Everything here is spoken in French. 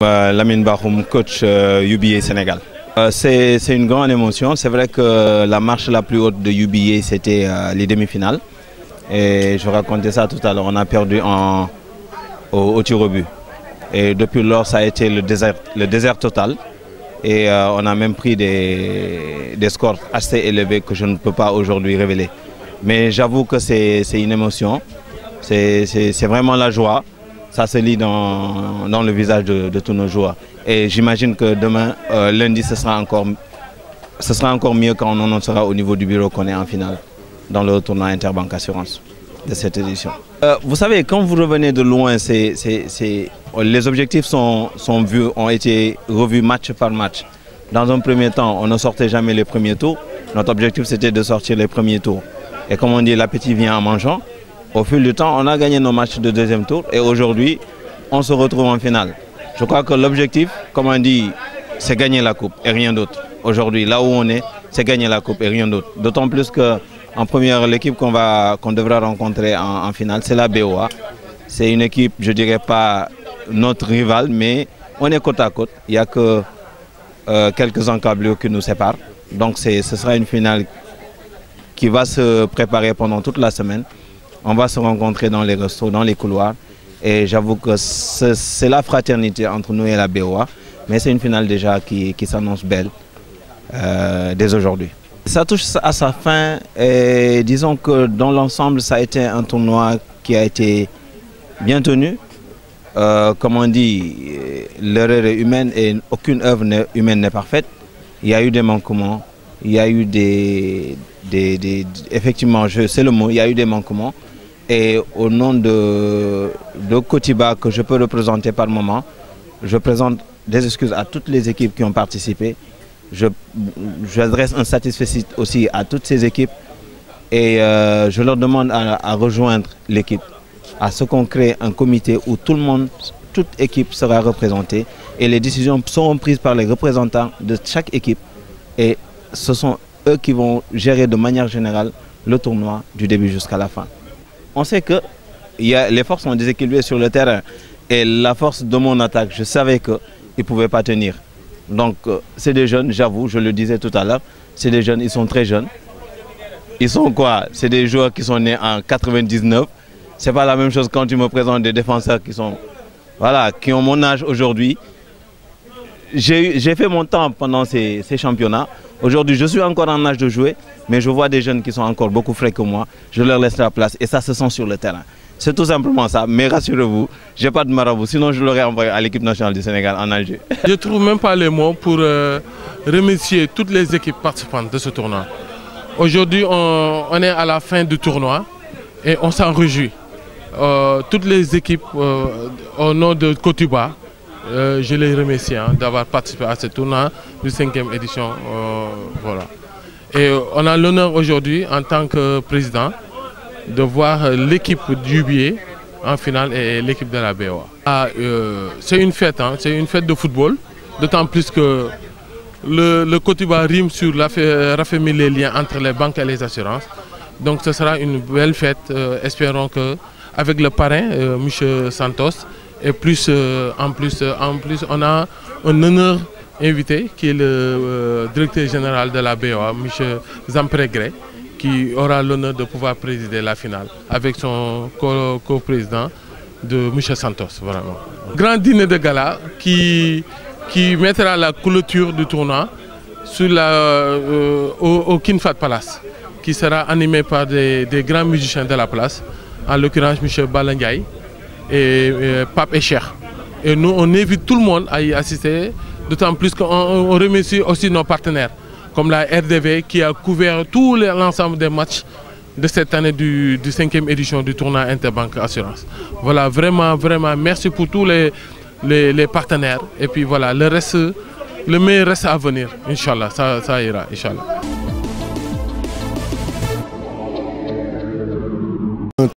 Lamine Bakhoum, coach UBA Sénégal. C'est une grande émotion. C'est vrai que la marche la plus haute de UBA, c'était les demi-finales. Et je racontais ça tout à l'heure. On a perdu au tir au but. Et depuis lors, ça a été le désert total. Et on a même pris des scores assez élevés que je ne peux pas aujourd'hui révéler. Mais j'avoue que c'est une émotion. C'est vraiment la joie. Ça se lit dans le visage de tous nos joueurs. Et j'imagine que demain, lundi, ce sera encore mieux quand on en sera au niveau du bureau qu'on est en finale dans le tournoi Interbank Assurance de cette édition. Vous savez, quand vous revenez de loin, les objectifs ont été revus match par match. Dans un premier temps, on ne sortait jamais les premiers tours. Notre objectif, c'était de sortir les premiers tours. Et comme on dit, l'appétit vient en mangeant. Au fil du temps, on a gagné nos matchs de deuxième tour et aujourd'hui, on se retrouve en finale. Je crois que l'objectif, comme on dit, c'est gagner la coupe et rien d'autre. Aujourd'hui, là où on est, c'est gagner la coupe et rien d'autre. D'autant plus qu'en première, l'équipe qu'on devra rencontrer en finale, c'est la BOA. C'est une équipe, je ne dirais pas notre rivale, mais on est côte à côte. Il n'y a que quelques encablures qui nous séparent. Donc ce sera une finale qui va se préparer pendant toute la semaine. On va se rencontrer dans les restos, dans les couloirs. Et j'avoue que c'est la fraternité entre nous et la BOA. Mais c'est une finale déjà qui s'annonce belle dès aujourd'hui. Ça touche à sa fin et disons que dans l'ensemble, ça a été un tournoi qui a été bien tenu. Comme on dit, l'erreur est humaine et aucune œuvre humaine n'est parfaite. Il y a eu des manquements, il y a eu effectivement, c'est le mot, il y a eu des manquements. Et au nom de Kotiba, que je peux représenter par moment, je présente des excuses à toutes les équipes qui ont participé. J'adresse un satisfait aussi à toutes ces équipes et je leur demande à rejoindre l'équipe, à ce qu'on crée un comité où toute équipe sera représentée et les décisions seront prises par les représentants de chaque équipe et ce sont eux qui vont gérer de manière générale le tournoi du début jusqu'à la fin. On sait que les forces sont déséquilibrées sur le terrain et la force de mon attaque, je savais qu'ils ne pouvaient pas tenir. Donc c'est des jeunes, j'avoue, je le disais tout à l'heure, c'est des jeunes, ils sont très jeunes. Ils sont quoi? C'est des joueurs qui sont nés en 99. C'est pas la même chose quand tu me présentes des défenseurs qui ont mon âge aujourd'hui. J'ai fait mon temps pendant ces championnats. Aujourd'hui, je suis encore en âge de jouer, mais je vois des jeunes qui sont encore beaucoup frais que moi. Je leur laisse la place et ça se sent sur le terrain. C'est tout simplement ça, mais rassurez-vous, je n'ai pas de marabout, sinon je l'aurais envoyé à l'équipe nationale du Sénégal en Alger. Je ne trouve même pas les mots pour remercier toutes les équipes participantes de ce tournoi. Aujourd'hui, on est à la fin du tournoi et on s'en réjouit. Toutes les équipes au nom de Kotiba, je les remercie d'avoir participé à ce tournoi de 5e édition. Voilà. Et on a l'honneur aujourd'hui, en tant que président, de voir l'équipe du UBA en finale et l'équipe de la BOA. C'est une fête, c'est une fête de football, d'autant plus que le Kotiba rime sur raffermir les liens entre les banques et les assurances. Donc ce sera une belle fête, espérons qu'avec le parrain, M. Santos, et plus, en plus on a un honneur invité qui est le directeur général de la BOA, M. Zampregre, qui aura l'honneur de pouvoir présider la finale avec son co-président de M. Santos. Vraiment. Grand dîner de gala qui mettra la clôture du tournoi au King Fahd Palace, qui sera animé par des grands musiciens de la place, en l'occurrence M. Balangay et Pape et Cheikh. Et nous, on invite tout le monde à y assister, d'autant plus qu'on remercie aussi nos partenaires, comme la RDV qui a couvert tout l'ensemble des matchs de cette année du 5e édition du tournoi Interbank Assurance. Voilà, vraiment, merci pour tous les partenaires. Et puis voilà, le meilleur reste à venir, Inch'Allah, ça ira, Inch'Allah.